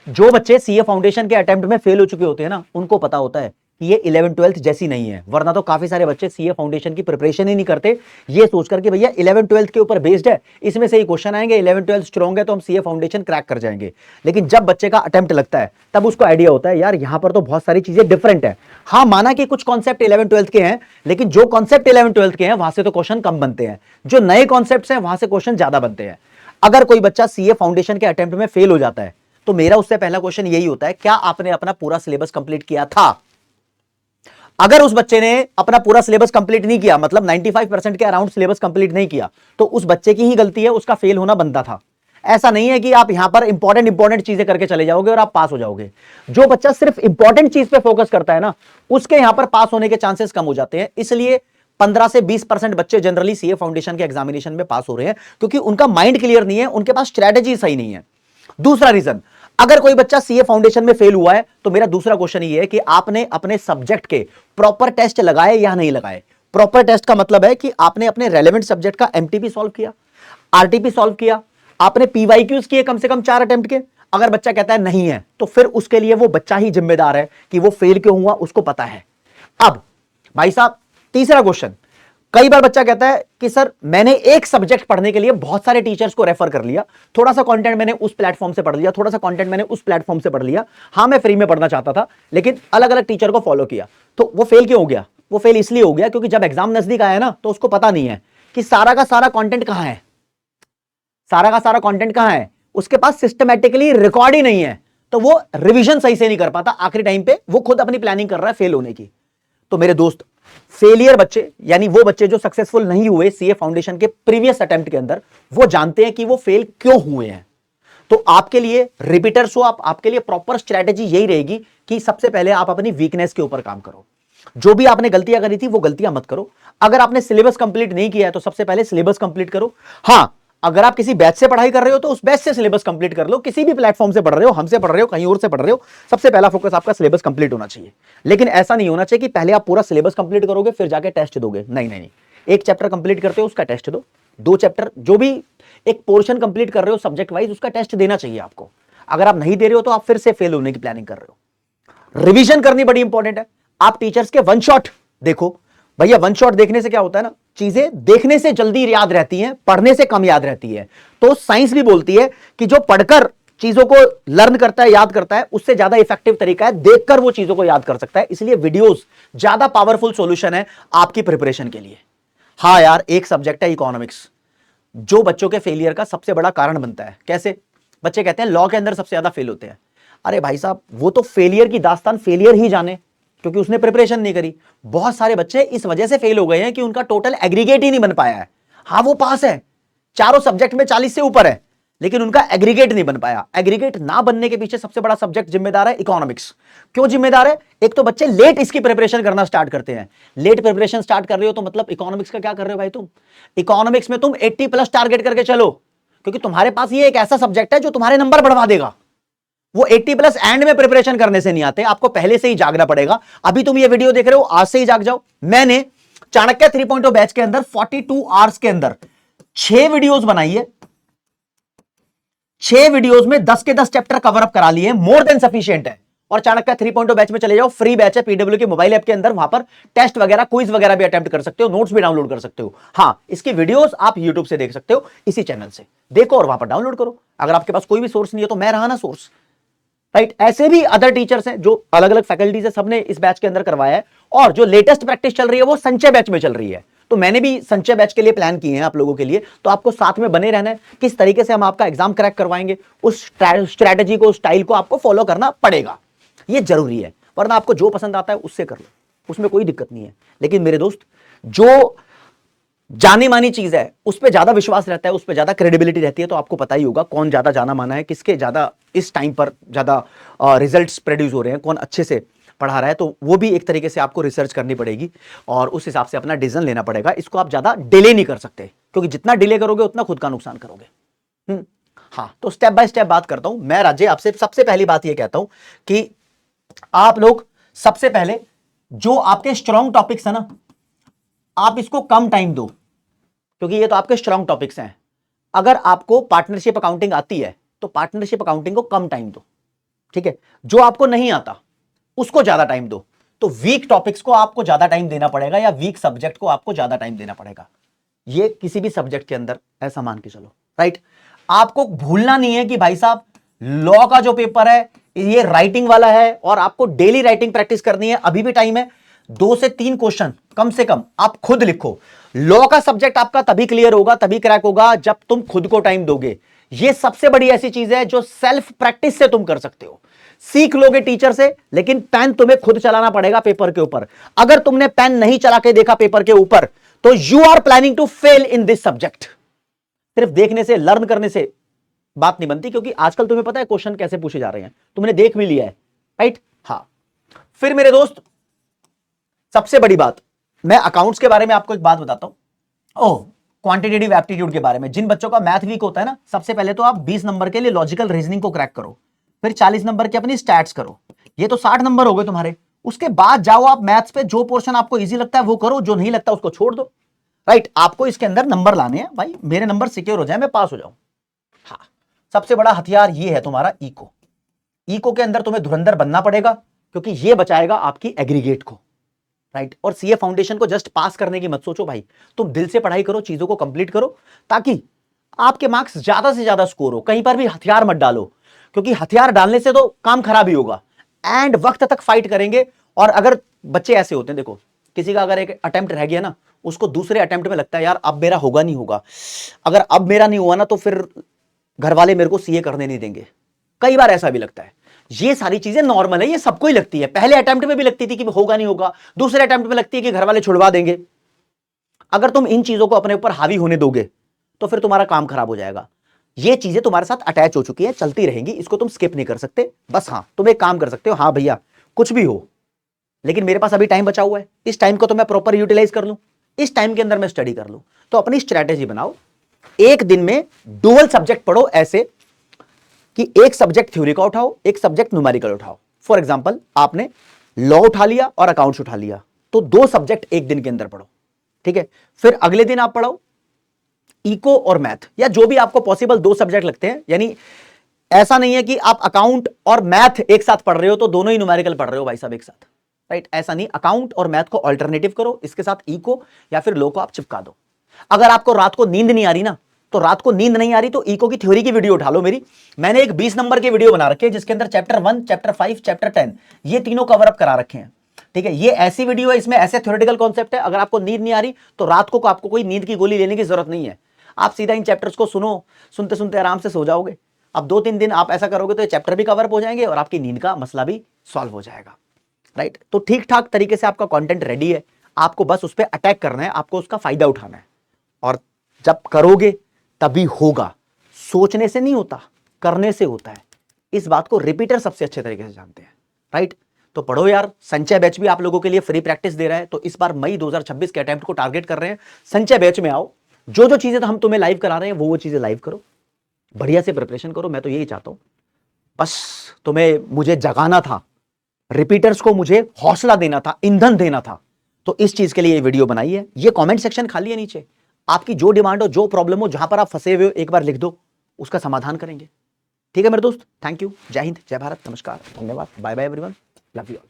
जो बच्चे CA foundation के अटेम्प्ट में फेल हो चुके होते हैं ना, उनको पता होता है कि ये 11th-12th जैसी नहीं है। वरना तो काफी सारे बच्चे सीए फाउंडेशन की प्रिपरेशन ही नहीं करते, ये सोचकर कि भैया 11th-12th के ऊपर बेस्ड है, इसमें से ही क्वेश्चन आएंगे, 11th-12th स्ट्रॉन्ग है तो हम सीए फाउंडेशन क्रैक कर जाएंगे। लेकिन जब बच्चे का अटेम्प्ट लगता है तब उसको आइडिया होता है यार यहां पर तो बहुत सारी चीजें डिफरेंट है। हाँ, माना कि कुछ कॉन्सेप्ट 11th-12th के हैं, लेकिन जो कॉन्सेप्ट 11th-12th के हैं वहां से तो क्वेश्चन कम बनते हैं, जो नए कॉन्सेप्ट हैं वहां से क्वेश्चन ज्यादा बनते हैं। अगर कोई बच्चा सीए फाउंडेशन के अटेम्प्ट में फेल हो जाता है तो मेरा उससे पहला क्वेश्चन यही होता है, क्या आपने अपना पूरा सिलेबस कंप्लीट किया था? अगर उस बच्चे ने अपना पूरा सिलेबस कंप्लीट नहीं किया, मतलब 95% के अराउंड सिलेबस कंप्लीट नहीं किया, तो उस बच्चे की ही गलती है, उसका फेल होना बनता था। ऐसा नहीं है कि आप यहां पर इंपॉर्टेंट चीजें करके चले जाओगे और आप पास हो जाओगे। जो बच्चा सिर्फ इंपॉर्टेंट चीज पे फोकस करता है ना, उसके यहां पर पास होने के चांसेस कम हो जाते हैं। इसलिए 15 से 20% बच्चे जनरली सीए फाउंडेशन के एग्जामिनेशन में पास हो रहे हैं, क्योंकि उनका माइंड क्लियर नहीं है, उनके पास स्ट्रेटेजी सही नहीं है। दूसरा रीजन, अगर कोई बच्चा सीए फाउंडेशन में फेल हुआ है तो मेरा दूसरा क्वेश्चन ये है कि आपने अपने सब्जेक्ट के प्रॉपर टेस्ट लगाए या नहीं लगाए। प्रॉपर टेस्ट का मतलब है कि आपने अपने रेलेवेंट सब्जेक्ट का एमटीपी सॉल्व किया, आरटीपी सॉल्व किया, आपने पीवाईक्यूज किए कम से कम 4 अटेम्प्ट के। अगर बच्चा कहता है नहीं है तो फिर उसके लिए वो बच्चा ही जिम्मेदार है कि वो फेल क्यों हुआ, उसको पता है। अब भाई साहब, तीसरा क्वेश्चन, कई बार बच्चा कहता है कि सर मैंने एक सब्जेक्ट पढ़ने के लिए बहुत सारे टीचर्स को रेफर कर लिया, थोड़ा सा कंटेंट मैंने उस प्लेटफॉर्म से पढ़ लिया, थोड़ा सा कंटेंट मैंने उस प्लेटफॉर्म से पढ़ लिया, हाँ मैं फ्री में पढ़ना चाहता था लेकिन अलग अलग टीचर को फॉलो किया, तो वो फेल क्यों हो गया? वो फेल इसलिए हो गया क्योंकि जब एग्जाम नजदीक आया ना तो उसको पता नहीं है कि सारा का सारा कंटेंट कहां है, सारा का सारा कंटेंट कहां है, उसके पास सिस्टमैटिकली रिकॉर्ड ही नहीं है, तो वो रिवीजन सही से नहीं कर पाता, आखिरी टाइम पे वो खुद अपनी प्लानिंग कर रहा है फेल होने की। तो मेरे दोस्त, फेलियर बच्चे यानी वो बच्चे जो सक्सेसफुल नहीं हुए सीए फाउंडेशन के प्रीवियस अटेम्प्ट के अंदर, वो जानते हैं कि वो फेल क्यों हुए हैं। तो आपके लिए रिपीटर स्वैप, आपके लिए प्रॉपर स्ट्रेटेजी यही रहेगी कि सबसे पहले आप अपनी वीकनेस के ऊपर काम करो। जो भी आपने गलतियां करी थी वो गलतियां मत करो। अगर आपने सिलेबस कंप्लीट नहीं किया है तो सबसे पहले सिलेबस कंप्लीट करो। हां, अगर आप किसी बैच से पढ़ाई कर रहे हो तो उस बैच से सिलेबस कंप्लीट कर लो, किसी भी प्लेटफॉर्म से पढ़ रहे हो, हमसे पढ़ रहे हो, कहीं और से पढ़ रहे हो, सबसे पहला फोकस आपका सिलेबस कंप्लीट होना चाहिए। लेकिन ऐसा नहीं होना चाहिए कि पहले आप पूरा सिलेबस कंप्लीट करोगे फिर जाके टेस्ट दोगे। नहीं नहीं नहीं, एक चैप्टर कंप्लीट करते हो उसका टेस्ट दो, 2 चैप्टर जो भी एक पोर्शन कंप्लीट कर रहे हो सब्जेक्ट वाइज उसका टेस्ट देना चाहिए आपको। अगर आप नहीं दे रहे हो तो आप फिर से फेल होने की प्लानिंग कर रहे हो। रिवीजन करनी बड़ी इंपॉर्टेंट है। आप टीचर्स के वन शॉट देखो भैया, वन शॉट देखने से क्या होता है ना, चीजें देखने से जल्दी याद रहती हैं, पढ़ने से कम याद रहती है। तो साइंस भी बोलती है कि जो पढ़कर चीजों को लर्न करता है, याद करता है, उससे ज्यादा इफेक्टिव तरीका है देखकर वो चीजों को याद कर सकता है। इसलिए वीडियोस ज्यादा पावरफुल सॉल्यूशन है आपकी प्रिपरेशन के लिए। हाँ यार, एक सब्जेक्ट है इकोनॉमिक्स जो बच्चों के फेलियर का सबसे बड़ा कारण बनता है। कैसे? बच्चे कहते हैं लॉ के अंदर सबसे ज्यादा फेल होते हैं। अरे भाई साहब, वो तो फेलियर की दास्तान फेलियर ही जाने, क्योंकि उसने प्रिपरेशन नहीं करी। बहुत सारे बच्चे इस वजह से फेल हो गए हैं कि उनका टोटल एग्रीगेट ही नहीं बन पाया है। हाँ वो पास है, चारों सब्जेक्ट में 40 से ऊपर है, लेकिन उनका एग्रीगेट नहीं बन पाया। एग्रीगेट ना बनने के पीछे सबसे बड़ा सब्जेक्ट जिम्मेदार है इकोनॉमिक्स। क्यों जिम्मेदार है? एक तो बच्चे लेट इसकी प्रिपरेशन करना स्टार्ट करते हैं। लेट प्रिपरेशन स्टार्ट कर रहे हो तो मतलब इकोनॉमिक्स का क्या कर रहे हो भाई तुम? इकोनॉमिक्स में तुम 80+ टारगेट करके चलो, क्योंकि तुम्हारे पास ये एक ऐसा सब्जेक्ट है जो तुम्हारे नंबर बढ़वा देगा। वो 80+ एंड में प्रिपरेशन करने से नहीं आते, आपको पहले से ही जागना पड़ेगा। अभी तुम ये वीडियो देख रहे हो, आज से ही जाग जाओ। मैंने चाणक्य 3.0 बैच के अंदर 42 आवर्स के अंदर 6 वीडियोस बनाई है। 6 वीडियोस में 10 के 10 चैप्टर कवर अप करा लिए, मोर देन सफिशिएंट है। और चाणक्य 3.0 बैच में चले जाओ, फ्री बैच है पीडब्ल्यू के मोबाइल ऐप के अंदर, वहां पर टेस्ट वगैरह, क्विज वगैरह भी अटेम्प्ट कर सकते हो, नोट्स भी डाउनलोड कर सकते हो। हां, इसकी वीडियोस आप यूट्यूब से देख सकते हो, इसी चैनल से देखो और वहां पर डाउनलोड करो। अगर आपके पास कोई भी सोर्स नहीं है तो मैं रहा ना सोर्स, राइट? ऐसे भी अदर टीचर्स हैं जो अलग अलग फैकल्टीज है, सबने इस बैच के अंदर करवाया है। और जो लेटेस्ट प्रैक्टिस चल रही है वो संचय बैच में चल रही है। तो मैंने भी संचय बैच के लिए प्लान किए हैं आप लोगों के लिए, तो आपको साथ में बने रहना है। किस तरीके से हम आपका एग्जाम क्रैक करवाएंगे, उस स्ट्रैटेजी को, स्टाइल को आपको फॉलो करना पड़ेगा, ये जरूरी है। वरना आपको जो पसंद आता है उससे कर लो, उसमें कोई दिक्कत नहीं है। लेकिन मेरे दोस्त, जो जानी मानी चीज है उस पर ज्यादा विश्वास रहता है, उस पर ज्यादा क्रेडिबिलिटी रहती है, तो आपको पता ही होगा कौन ज्यादा जाना माना है, किसके ज्यादा इस टाइम पर ज्यादा रिजल्ट्स प्रोड्यूस हो रहे हैं, कौन अच्छे से पढ़ा रहा है। तो वो भी एक तरीके से आपको रिसर्च करनी पड़ेगी और उस हिसाब से अपना डिसीजन लेना पड़ेगा। इसको आप ज्यादा डिले नहीं कर सकते, क्योंकि जितना डिले करोगे उतना खुद का नुकसान करोगे। हाँ, तो स्टेप बाय स्टेप बात करता हूं मैं। राजे, आपसे सबसे पहली बात यह कहता हूं कि आप लोग सबसे पहले जो आपके स्ट्रॉन्ग टॉपिक्स है ना, आप इसको कम टाइम दो, क्योंकि ये तो आपके स्ट्रॉन्ग टॉपिक्स हैं। अगर आपको पार्टनरशिप अकाउंटिंग आती है तो पार्टनरशिप अकाउंटिंग को कम टाइम दो। ठीक है, जो आपको नहीं आता उसको ज्यादा टाइम दो। तो वीक टॉपिक्स को आपको ज्यादा टाइम देना पड़ेगा या वीक सब्जेक्ट को आपको ज्यादा टाइम देना पड़ेगा। ये किसी भी सब्जेक्ट के अंदर ऐसा मान के चलो, राइट। आपको भूलना नहीं है कि भाई साहब लॉ का जो पेपर है ये राइटिंग वाला है और आपको डेली राइटिंग प्रैक्टिस करनी है। अभी भी टाइम है, 2 से 3 क्वेश्चन कम से कम आप खुद लिखो। लॉ का सब्जेक्ट आपका तभी क्लियर होगा, तभी क्रैक होगा जब तुम खुद को टाइम दोगे। ये सबसे बड़ी ऐसी चीज है जो सेल्फ प्रैक्टिस से तुम कर सकते हो। सीख लोगे टीचर से, लेकिन पेन तुम्हें खुद चलाना पड़ेगा पेपर के ऊपर। अगर तुमने पेन नहीं चला के देखा पेपर के ऊपर तो you are planning to fail in this subject. सिर्फ देखने से, लर्न करने से बात नहीं बनती, क्योंकि आजकल तुम्हें पता है क्वेश्चन कैसे पूछे जा रहे हैं, तुमने देख भी लिया है, राइट। हां, फिर मेरे दोस्त सबसे बड़ी बात, मैं अकाउंट्स के बारे में आपको एक बात बताता हूं। ओह, क्वांटिटेटिव एप्टीट्यूड के बारे में। जिन बच्चों का मैथ वीक होता है ना, सबसे पहले तो आप 20 नंबर के लिए लॉजिकल रीजनिंग को क्रैक करो, फिर 40 नंबर के अपनी स्टैट्स करो। ये तो 60 नंबर हो गए तुम्हारे। उसके बाद जाओ आप मैथ्स पे, जो पोर्शन आपको इजी लगता है वो करो, जो नहीं लगता उसको छोड़ दो, राइट। आपको इसके अंदर नंबर लाने हैं भाई, मेरे नंबर सिक्योर हो जाए, मैं पास हो जाऊं। हाँ, सबसे बड़ा हथियार ये है तुम्हारा इको। इको के अंदर तुम्हें धुरंधर बनना पड़ेगा, क्योंकि ये बचाएगा आपकी एग्रीगेट को, राइट। और सीए फाउंडेशन को जस्ट पास करने की मत सोचो भाई, तुम दिल से पढ़ाई करो, चीजों को कंप्लीट करो, ताकि आपके मार्क्स ज्यादा से ज्यादा स्कोर हो। कहीं पर भी हथियार मत डालो, क्योंकि हथियार डालने से तो काम खराब ही होगा। एंड वक्त तक फाइट करेंगे। और अगर बच्चे ऐसे होते हैं, देखो किसी का अगर एक अटेम्प्ट रह गया ना, उसको दूसरे अटेम्प्ट में लगता है यार अब मेरा होगा नहीं होगा, अगर अब मेरा नहीं हुआ ना तो फिर घर वाले मेरे को सीए करने नहीं देंगे। कई बार ऐसा भी लगता है। ये सारी चीजें नॉर्मल है, ये सबको ही लगती है। पहले अटेम्प्ट में भी लगती थी कि होगा नहीं होगा, दूसरे अटेम्प्ट में लगती है कि घर वाले छुड़वा देंगे। अगर तुम इन चीजों को अपने ऊपर हावी होने दोगे तो फिर तुम्हारा काम खराब हो जाएगा। ये चीजें तुम्हारे साथ अटैच हो चुकी है, चलती रहेंगी, इसको तुम स्किप नहीं कर सकते। बस हाँ, तुम एक काम कर सकते हो, हाँ भैया कुछ भी हो, लेकिन मेरे पास अभी टाइम बचा हुआ है, इस टाइम को तो मैं प्रॉपर यूटिलाइज कर लूं, इस टाइम के अंदर मैं स्टडी कर लूं। तो अपनी स्ट्रैटेजी बनाओ, एक दिन में डुअल सब्जेक्ट पढ़ो, ऐसे कि एक सब्जेक्ट थ्योरी का उठाओ, एक सब्जेक्ट न्यूमेरिकल उठाओ। फॉर एग्जांपल आपने लॉ उठा लिया और अकाउंट्स उठा लिया, तो 2 सब्जेक्ट एक दिन के अंदर पढ़ो, ठीक है। फिर अगले दिन आप पढ़ो इको और मैथ, या जो भी आपको पॉसिबल 2 सब्जेक्ट लगते हैं। यानी ऐसा नहीं है कि आप अकाउंट और मैथ एक साथ पढ़ रहे हो तो दोनों ही न्यूमेरिकल पढ़ रहे हो भाई साहब एक साथ, राइट। ऐसा नहीं, अकाउंट और मैथ को अल्टरनेटिव करो, इसके साथ इको या फिर लॉ को आप चिपका दो। अगर आपको रात को नींद नहीं आ रही ना, तो रात को नींद नहीं आ रही तो इको की थ्योरी की वीडियो उठा लो मेरी। मैंने एक 20 नंबर की वीडियो बना रखी है जिसके अंदर चैप्टर 1, चैप्टर 5, चैप्टर 10 ये तीनों कवर अप करा रखे हैं, ठीक है। ये ऐसी वीडियो है, इसमें ऐसे थ्योरेटिकल कॉन्सेप्ट है। अगर आपको नींद नहीं आ रही तो रात को आपको कोई नींद की गोली लेने की जरूरत नहीं है, आप सीधा इन चैप्टर्स को सुनो, सुनते सुनते आराम से सो जाओगे। अब 2-3 दिन आप ऐसा करोगे तो ये चैप्टर भी कवर अप हो जाएंगे और आपकी नींद का मसला भी सॉल्व हो जाएगा, राइट। तो ठीक ठाक तरीके से आपका कंटेंट रेडी है, आपको बस उस पर अटैक करना है, आपको उसका फायदा उठाना है। और जब करोगे तभी होगा, सोचने से नहीं होता, करने से होता है। इस बात को रिपीटर सबसे अच्छे तरीके से जानते हैं, राइट। तो पढ़ो यार, संचय बैच भी आप लोगों के लिए फ्री प्रैक्टिस दे रहा है। तो इस बार मई 2026 के अटेम्प्ट को टारगेट कर रहे हैं, संचय बैच में आओ, जो जो चीजें तो हम तुम्हें लाइव करा रहे हैं वो चीजें लाइव करो, बढ़िया से प्रिपरेशन करो। मैं तो यही चाहता हूं, बस तुम्हें मुझे जगाना था, रिपीटर्स को मुझे हौसला देना था, ईंधन देना था। तो इस चीज के लिए ये वीडियो बनाई है। ये कमेंट सेक्शन खाली है नीचे, आपकी जो डिमांड हो, जो प्रॉब्लम हो, जहां पर आप फंसे हुए हो, एक बार लिख दो, उसका समाधान करेंगे, ठीक है मेरे दोस्त। थैंक यू, जय हिंद, जय भारत, नमस्कार, धन्यवाद, bye bye everyone, love you all.